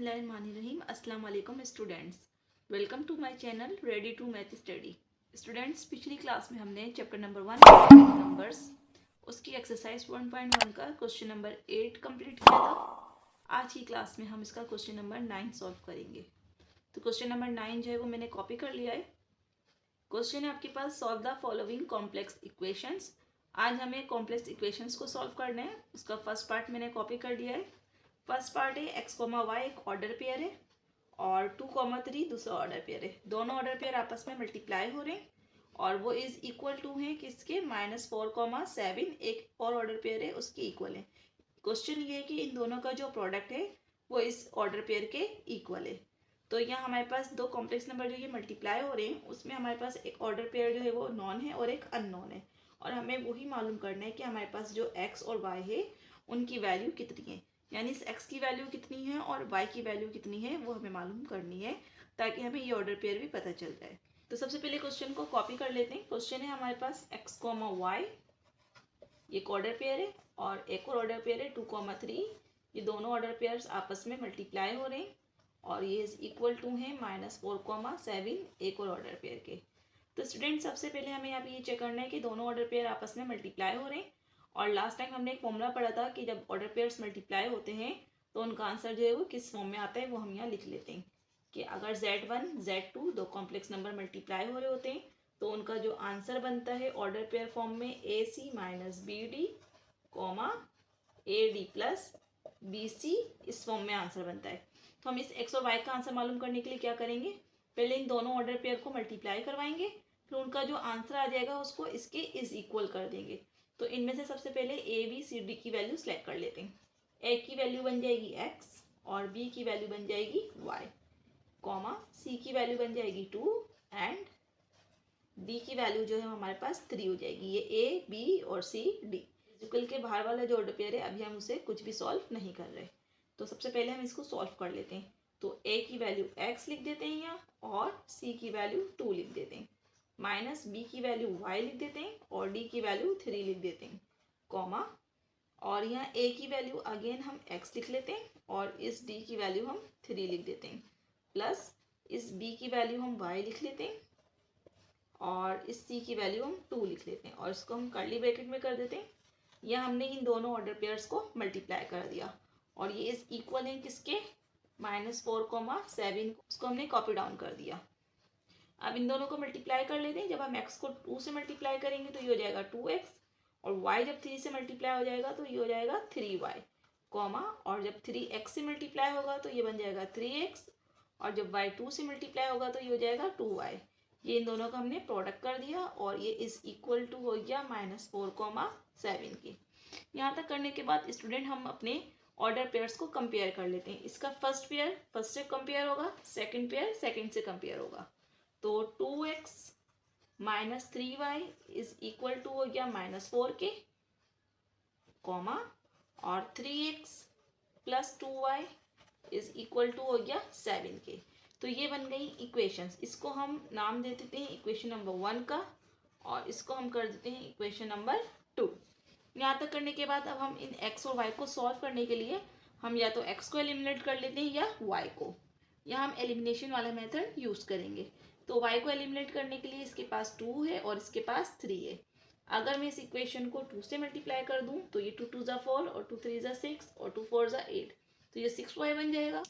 बिस्मिल्लाहिर्रहमानिर्रहीम। अस्सलाम वालेकुम students, welcome to my channel ready to math study. Students, पिछली क्लास में हमने चैप्टर नंबर 1 नंबर्स उसकी एक्सरसाइज 1.1 का क्वेश्चन नंबर 8 कंप्लीट किया था। आज की क्लास में हम इसका क्वेश्चन नंबर 9 सॉल्व करेंगे। तो क्वेश्चन नंबर 9 जो है वो मैंने कॉपी कर लिया है। क्वेश्चन है आपके पास, solve the following complex equations. आज हमें कॉम्प्लेक्स इक्वेशंस को सॉल्व करना है। उसका फर्स्ट पार्ट मैंने कॉपी कर दिया है। फर्स्ट पार्ट है x, y एक ऑर्डर पेयर है और 2, 3 दूसरा ऑर्डर पेयर है। दोनों ऑर्डर पेयर आपस में मल्टीप्लाई हो रहे हैं और वो इज इक्वल टू है किसके, -4, 7 एक और ऑर्डर पेयर है उसके इक्वल है। क्वेश्चन ये है कि इन दोनों का जो प्रोडक्ट है वो इस ऑर्डर पेयर के इक्वल है। तो यहाँ हमारे पास दो कॉम्प्लेक्स नंबर जो ये मल्टीप्लाई हो रहे हैं उसमें हमारे पास एक ऑर्डर पेयर जो है वो नॉन है और एक अननोन है, और हमें वही मालूम करना है कि हमारे पास जो x और y है उनकी वैल्यू कितनी है, यानी इस x की वैल्यू कितनी है और y की वैल्यू कितनी है वो हमें मालूम करनी है, ताकि हमें ये ऑर्डर पेयर भी पता चल जाए। तो सबसे पहले क्वेश्चन को कॉपी कर लेते हैं। क्वेश्चन है हमारे पास x, y एक ऑर्डर पेयर है और एक और ऑर्डर पेयर है 2, 3। ये दोनों ऑर्डर पेयर्स आपस में मल्टीप्लाई हो रहे हैं और ये इक्वल टू है -4, 7 एक और ऑर्डर पेयर के। तो स्टूडेंट, सबसे पहले हमें यहाँ पे ये चेक करना है कि दोनों ऑर्डर पेयर आपस में मल्टीप्लाई हो रहे हैं। और लास्ट टाइम हमने एक फॉर्मूला पढ़ा था कि जब ऑर्डर पेयर्स मल्टीप्लाई होते हैं तो उनका आंसर जो है वो किस फॉर्म में आता है वो हम यहाँ लिख लेते हैं कि अगर Z1 Z2 दो कॉम्प्लेक्स नंबर मल्टीप्लाई हो रहे होते हैं तो उनका जो आंसर बनता है ऑर्डर पेयर फॉर्म में AC - BD, AD + BC इस फॉर्म में आंसर बनता है। तो हम इस x और y का आंसर मालूम करने के लिए क्या करेंगे, पहले इन दोनों ऑर्डर पेयर को मल्टीप्लाई करवाएंगे, फिर उनका जो आंसर आ जाएगा उसको इसके इज इक्वल कर देंगे। तो इनमें से सबसे पहले ABCD की वैल्यू सेलेक्ट कर लेते हैं। A की वैल्यू बन जाएगी x और B की वैल्यू बन जाएगी y, C की वैल्यू बन जाएगी 2 एंड D की वैल्यू जो है हमारे पास 3 हो जाएगी। ये A, B और C, D इक्वल के बाहर वाला जो ऑर्डर पेयर है अभी हम उसे कुछ भी सॉल्व नहीं कर रहे। तो सबसे पहले हम इसको सॉल्व कर लेते हैं। तो A की वैल्यू x लिख देते हैं यहाँ और C की वैल्यू 2 लिख देते हैं, माइनस B की वैल्यू y लिख देते हैं और D की वैल्यू 3 लिख देते हैं, कॉमा, और यहाँ A की वैल्यू अगेन हम x लिख लेते हैं और इस D की वैल्यू हम 3 लिख देते हैं, प्लस इस B की वैल्यू हम y लिख लेते हैं और इस C की वैल्यू हम 2 लिख लेते हैं और इसको हम कर्ली ब्रैकेट में कर देते हैं। यह हमने इन दोनों ऑर्डर पेयर्स को मल्टीप्लाई कर दिया और ये इस इक्वल है किसके, -4, 7 उसको हमने कॉपी डाउन कर दिया। अब इन दोनों को मल्टीप्लाई कर लेते हैं। जब हम x को 2 से मल्टीप्लाई करेंगे तो ये हो जाएगा 2x और y जब 3 से मल्टीप्लाई हो जाएगा तो ये हो जाएगा 3y, कॉमा, और जब 3x से मल्टीप्लाई होगा तो ये बन जाएगा 3x और जब y 2 से मल्टीप्लाई होगा तो ये हो जाएगा 2y। ये इन दोनों का हमने प्रोडक्ट कर दिया और ये इज इक्वल टू हो गया -4, 7 की। यहाँ तक करने के बाद स्टूडेंट हम अपने ऑर्डर पेयर्स को कंपेयर कर लेते हैं। इसका फर्स्ट पेयर फर्स्ट से कंपेयर होगा, सेकंड पेयर सेकंड से कंपेयर होगा। तो 2x - 3y is equal to हो गया -4 के, कॉमा, और 3x + 2y is equal to हो गया 7 के। तो ये बन गई इक्वेशंस। इसको हम नाम दे देते हैं इक्वेशन नंबर 1 का और इसको हम कर देते हैं इक्वेशन नंबर 2। यहाँ तक करने के बाद अब हम इन x और y को सॉल्व करने के लिए हम या तो x को एलिमिनेट कर लेते हैं या y को। यहाँ हम एलिमिनेशन वाला मेथड यूज करेंगे। तो y को एलिमिनेट करने के लिए इसके पास 2 है और इसके पास 3 है। अगर मैं इस इक्वेशन को 2 से मल्टीप्लाई कर दूं तो ये 2 2 4 और 2 3 6 और 2 4 8, तो ये 6y बन जाएगा।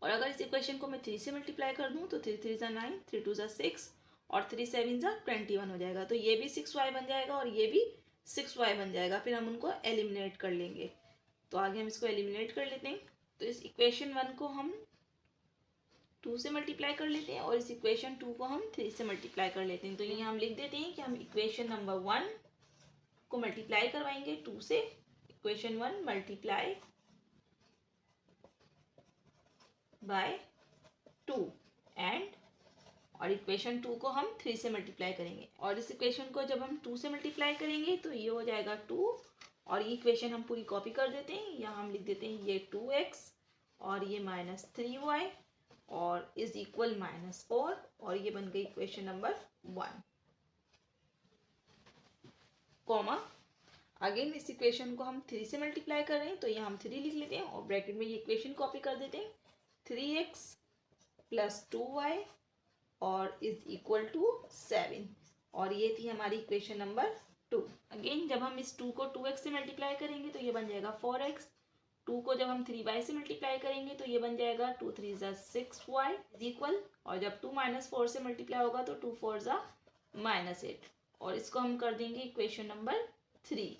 और अगर इस इक्वेशन को मैं 3 से मल्टीप्लाई कर दूं तो 3 3 9, 3 2 6 और 3 7 21 हो जाएगा। तो ये भी 6y बन जाएगा और ये भी 6y बन जाएगा। फिर हम उनको एलिमिनेट कर लेंगे। तो आगे हम इसको एलिमिनेट कर लेते हैं। तो इस इक्वेशन 1 को हम 2 से मल्टीप्लाई कर लेते हैं और इस इक्वेशन 2 को हम 3 से मल्टीप्लाई कर लेते हैं। तो यहाँ हम लिख देते हैं कि हम इक्वेशन नंबर 1 को मल्टीप्लाई करवाएंगे 2 से, इक्वेशन 1 मल्टीप्लाई बाय 2 एंड, और इक्वेशन 2 को हम 3 से मल्टीप्लाई करेंगे और इस इक्वेशन को जब हम 2 से मल्टीप्लाई करेंगे तो ये हो जाएगा 2 और ये इक्वेशन हम पूरी कॉपी कर देते हैं। यहाँ हम लिख देते हैं ये 2x और ये -3y और इज इक्वल -4 और ये बन गई इक्वेशन नंबर 1, कॉमा, अगेन इस इक्वेशन को हम 3 से मल्टीप्लाई कर रहे हैं तो यहाँ हम 3 लिख लेते हैं और ब्रैकेट में ये इक्वेशन कॉपी कर देते हैं। 3x प्लस 2y और इज इक्वल टू 7। और ये थी हमारी इक्वेशन नंबर 2। अगेन जब हम इस 2 को 2x से मल्टीप्लाई करेंगे तो ये बन जाएगा 4x। 2 को जब हम 3y से मल्टीप्लाई करेंगे तो ये बन जाएगा 2 3 ज़ा 6y इज इक्वल, और जब 2 - 4 से मल्टीप्लाई होगा तो 2 4 ज़ा -8। और इसको हम कर देंगे इक्वेशन नंबर 3।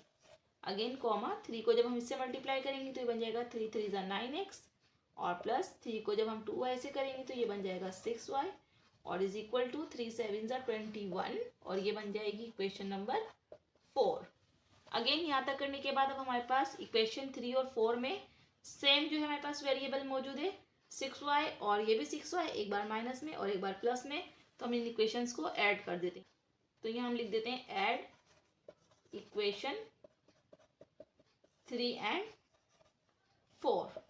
अगेन कॉमा 3 को जब हम इससे मल्टीप्लाई करेंगे तो ये बन जाएगा 3 3 ज़ा 9x, और प्लस 3 को जब हम 2y से करेंगे तो ये बन जाएगा 6y, और इज इक्वल टू 3 7 ज़ा 21, और ये बन जाएगी इक्वेशन नंबर 4। अगेन यहाँ तक करने के बाद अब हमारे पास इक्वेशन 3 और 4 में सेम जो है हमारे पास वेरिएबल मौजूद है 6y, और ये भी 6y, एक बार माइनस में और एक बार प्लस में। तो हम इन इक्वेशंस को ऐड कर देते हैं। तो यहाँ हम लिख देते हैं ऐड इक्वेशन 3 एंड 4।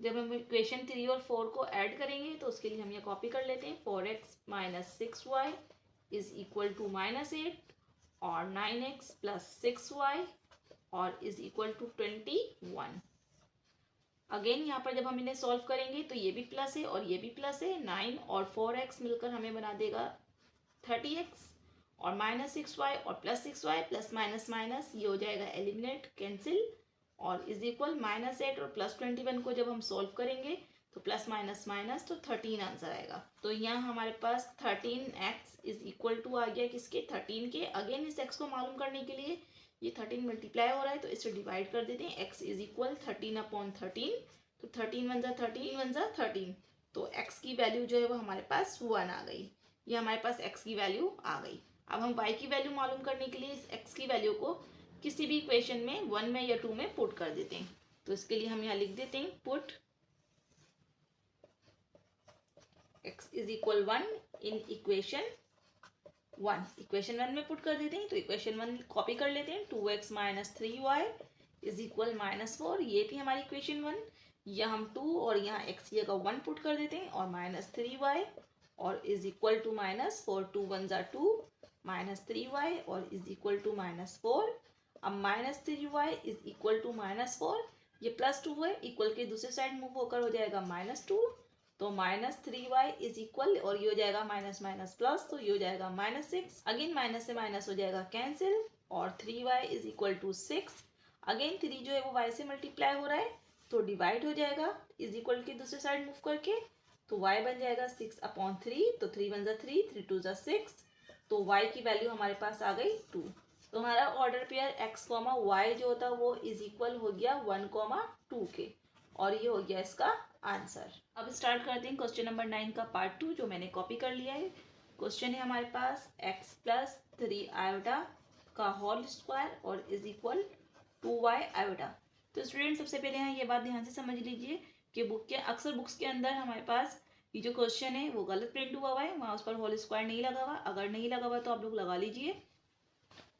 जब हम इक्वेशन 3 और 4 को ऐड करेंगे तो उसके लिए हम ये कॉपी कर लेते हैं। 4x - 6y is equal to -8, और 9x प्लस 6y और इज इक्वल टू 21। अगेन यहाँ पर जब हम इन्हें सॉल्व करेंगे तो ये भी प्लस है और ये भी प्लस है। 9 और 4x मिलकर हमें बना देगा 30x, और -6y और plus 6y plus minus minus ये हो जाएगा एलिमिनेट, कैंसिल, और इज इक्वल -8 और प्लस 21 को जब हम सॉल्व करेंगे तो प्लस माइनस माइनस तो 13 आंसर आएगा। तो यहाँ हमारे पास 13x इज इक्वल टू आ गया किसके, 13 के। अगेन इस x को मालूम करने के लिए ये 13 मल्टीप्लाई हो रहा है तो इसे डिवाइड कर देते हैं। x इज इक्वल 13/13, तो 13 1 ज़ा 13, 1 ज़ा 13, तो x की वैल्यू जो है वो हमारे पास 1 आ गई। ये हमारे पास x की वैल्यू आ गई। अब हम y की वैल्यू मालूम करने के लिए इस x की वैल्यू को किसी भी इक्वेशन में 1 में या 2 में पुट कर देते हैं। तो इसके लिए हम यहाँ लिख देते हैं put x is equal 1 in equation 1। Equation 1 में पुट कर देते हैं। तो इक्वेशन 1 कॉपी कर लेते हैं। 2x - 3y इज इक्वल -4, ये थी हमारी इक्वेशन 1। यहाँ हम 2 और यहाँ x की जगह 1 पुट कर देते हैं, और -3y और इज इक्वल टू -4, 2 1 ज़ा 2, -3y और इज इक्वल टू -4। अब -3y इज इक्वल टू -4, ये +2 है, इक्वल के दूसरे साइड मूव होकर हो जाएगा -2, तो -3y इज इक्वल, और ये हो जाएगा माइनस माइनस प्लस, तो ये हो जाएगा -6। अगेन माइनस से माइनस हो जाएगा कैंसिल, और 3y is equal to 6। Again 3 जो है वो y से मल्टीप्लाई हो रहा है तो डिवाइड हो जाएगा इज इक्वल के दूसरे साइड मूव करके, तो y बन जाएगा 6/3, तो 3 1 ज़ा 3, 3 2 ज़ा 6, तो y की वैल्यू हमारे पास आ गई 2। तो हमारा ऑर्डर पेयर x, y जो होता है वो इज इक्वल हो गया 1, 2 के, और ये हो गया इसका आंसर। अब स्टार्ट करते हैं क्वेश्चन नंबर 9 का पार्ट 2, जो मैंने कॉपी कर लिया है। क्वेश्चन है हमारे पास x प्लस 3 आयोटा का होल स्क्वायर और इज इक्वल 2y आयोटा। तो स्टूडेंट सबसे पहले यहाँ ये बात ध्यान से समझ लीजिए कि अक्सर बुक्स के अंदर हमारे पास ये जो क्वेश्चन है वो गलत प्रिंट हुआ है, वहाँ उस पर होल स्क्वायर नहीं लगा हुआ। अगर नहीं लगा हुआ तो आप लोग लगा लीजिए।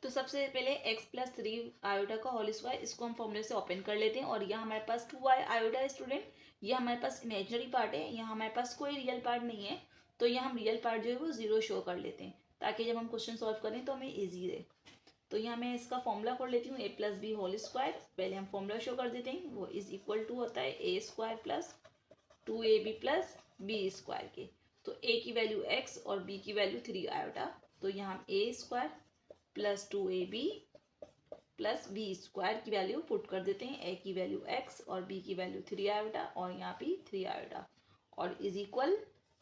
तो सबसे पहले x प्लस 3 आयोटा का होल स्क्वायर, इसको हम फॉर्मूले से ओपन कर लेते हैं। और यहाँ हमारे पास 2y आयोटा है स्टूडेंट, ये हमारे पास इमेजिनरी पार्ट है, यहाँ हमारे पास कोई रियल पार्ट नहीं है। तो यहाँ हम रियल पार्ट जो है वो 0 शो कर लेते हैं, ताकि जब हम क्वेश्चन सॉल्व करें तो हमें ईजी रहे। तो यहाँ मैं इसका फॉर्मूला खोल लेती हूँ, a plus b whole square. पहले हम फॉर्मूला शो कर देते हैं, वो इज इक्वल टू होता है a square plus 2ab plus b square के। तो a की वैल्यू x और b की वैल्यू 3 आयोटा, तो यहाँ हम a square plus 2ab plus b square की वैल्यू पुट कर देते हैं। a की वैल्यू x और b की वैल्यू 3 आयोटा, और यहाँ पे 3 आयोटा, और is equal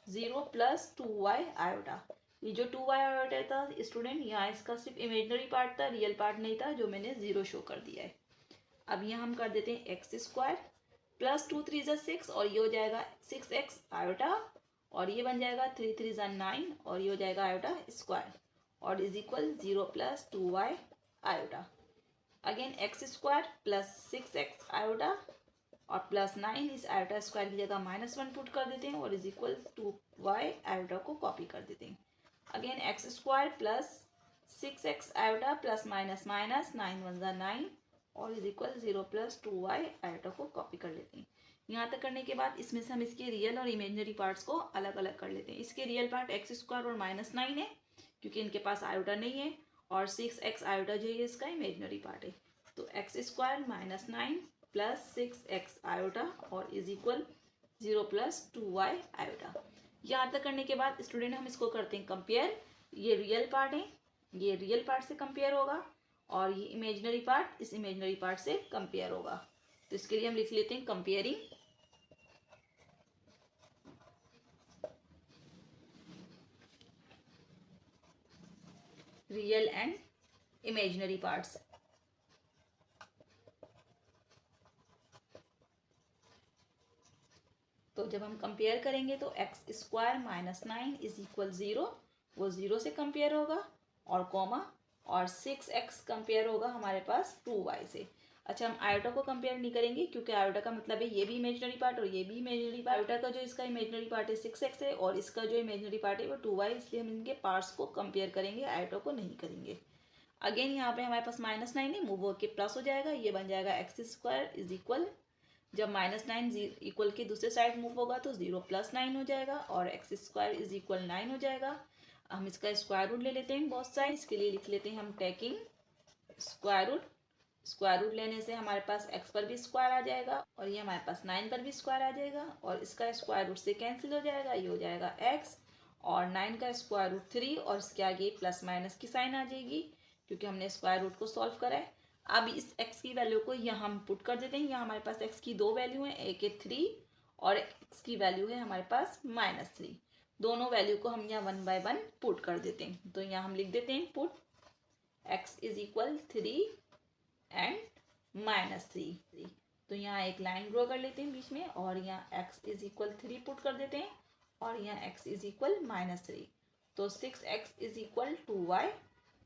0 plus 2y iota. ये जो 2y आयोटा था स्टूडेंट, यहाँ इसका सिर्फ इमेजिनरी पार्ट था, रियल पार्ट नहीं था, जो मैंने 0 शो कर दिया है। अब यहाँ हम कर देते हैं x स्क्वायर प्लस 2 3 ज़ा 6, और ये हो जाएगा 6x आयोटा, और ये बन जाएगा 3 3 ज़ा 9, और ये हो जाएगा आयोटा स्क्वायर, और is equal 0 plus 2y iota. Again x square plus 6x iota और प्लस 9, इस आयोटा स्क्वायर की जगह -1 पुट कर देते हैं, और इज इक्वल 2y आयोटा को कॉपी कर देते हैं। Again x square plus 6x iota plus minus minus 9 1 ज़ा 9, और is equal 0 plus 2y iota को कॉपी कर लेते हैं। यहाँ तक करने के बाद इसमें से हम इसके रियल और इमेजिनरी पार्ट्स को अलग अलग कर लेते हैं। इसके रियल पार्ट x स्क्वायर और -9 है, क्योंकि इनके पास आयोटा नहीं है, और 6x आयोटा जो है इसका इमेजिनरी पार्ट है। तो x square -9 plus 6x iota और is equal 0 plus 2y iota. यहाँ तक करने के बाद स्टूडेंट हम इसको करते हैं कंपेयर। ये रियल पार्ट है, ये रियल पार्ट से कंपेयर होगा और ये इमेजिनरी पार्ट इस इमेजिनरी पार्ट से कंपेयर होगा। तो इसके लिए हम लिख लेते हैं comparing real and imaginary parts. तो जब हम कंपेयर करेंगे तो x square minus 9 is equal 0, वो 0 से कंपेयर होगा और कॉमा और 6x कंपेयर होगा हमारे पास 2y से। अच्छा, हम आयोटा को कंपेयर नहीं करेंगे क्योंकि आयोटा का मतलब है ये भी इमेजिनरी पार्ट और ये भी इमेजिनरी पार्ट। आयोटा का जो इसका इमेजिनरी पार्ट है 6x है और इसका जो इमेजिनरी पार्ट है वो 2y, इसलिए हम इनके पार्ट्स को कंपेयर करेंगे, आयोटा को नहीं करेंगे। अगेन यहाँ पे हमारे पास माइनस 9 है, मूव होकर प्लस हो जाएगा, ये बन जाएगा एक्स स्क्वायर इज इक्वल, जब माइनस 9 इक्वल के दूसरे साइड मूव होगा तो 0 प्लस 9 हो जाएगा और एक्स स्क्वायर इज इक्वल 9 हो जाएगा। हम इसका स्क्वायर रूट ले लेते हैं बोथ साइड। इसके लिए लिख लेते हैं हम taking square root. Square root लेने से हमारे पास x पर भी स्क्वायर आ जाएगा और ये हमारे पास 9 पर भी स्क्वायर आ जाएगा और इसका स्क्वायर रूट से कैंसिल हो जाएगा, ये हो जाएगा x और 9 का स्क्वायर रूट 3 और इसके आगे प्लस माइनस की साइन आ जाएगी क्योंकि हमने स्क्वायर रूट को सॉल्व करा है। अब इस x की वैल्यू को यहाँ हम पुट कर देते हैं। यहाँ हमारे पास x की दो वैल्यू है, एक है 3 और x की वैल्यू है हमारे पास -3। दोनों वैल्यू को हम यहाँ 1 बाय 1 पुट कर देते हैं। तो यहाँ हम लिख देते हैं put x is equal 3 and -3। तो यहाँ एक लाइन ड्रॉ कर लेते हैं बीच में और यहाँ x इज इक्वल 3 पुट कर देते हैं और यहाँ x इज इक्वल -3। तो 6x इज इक्वल 2y।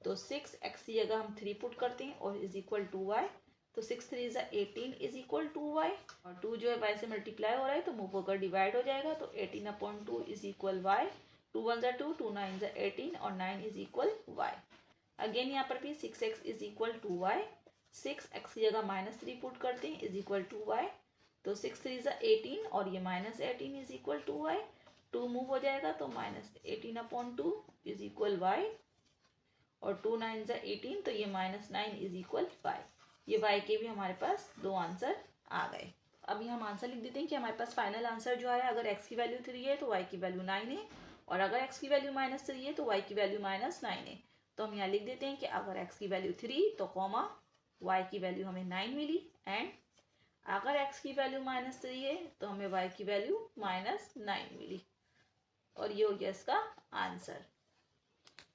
तो 6x की जगह हम 3 पुट करते हैं और इज इक्वल 2y। तो 6 3 इज 18 इज इक्वल 2y और 2 जो है y से मल्टीप्लाई हो रहा है तो मूव होकर डिवाइड हो जाएगा। तो 18/2 इज इक्वल y, 2 1 2, 2 9 18 और 9 इज इक्वल y। अगेन यहाँ पर भी 6x is equal 2y, 6x की जगह -3 पुट करते हैं इज इक्वल 2y। तो 6 3 इज 18 और ये -18 इज इक्वल 2y। 2 मूव हो जाएगा तो -18/2 इज इक्वल y और 2 9 18 तो ये -9 इज इक्वल 5। ये y के भी हमारे पास दो आंसर आ गए। अभी हम आंसर लिख देते हैं कि हमारे पास फाइनल आंसर जो आया, अगर x की वैल्यू 3 है तो y की वैल्यू 9 है और अगर x की वैल्यू -3 है तो y की वैल्यू -9 है। तो हम यहाँ लिख देते हैं कि अगर x की वैल्यू 3 तो कॉमा y की वैल्यू हमें 9 मिली एंड अगर x की वैल्यू -3 है तो हमें y की वैल्यू -9 मिली और ये हो गया इसका आंसर।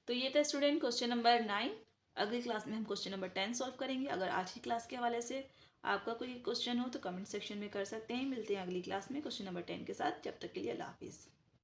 तो ये था स्टूडेंट क्वेश्चन नंबर 9। अगली क्लास में हम क्वेश्चन नंबर 10 सॉल्व करेंगे। अगर आज की क्लास के हवाले से आपका कोई क्वेश्चन हो तो कमेंट सेक्शन में कर सकते हैं। मिलते हैं अगली क्लास में क्वेश्चन नंबर 10 के साथ। जब तक के लिए अल्लाह हाफिज़।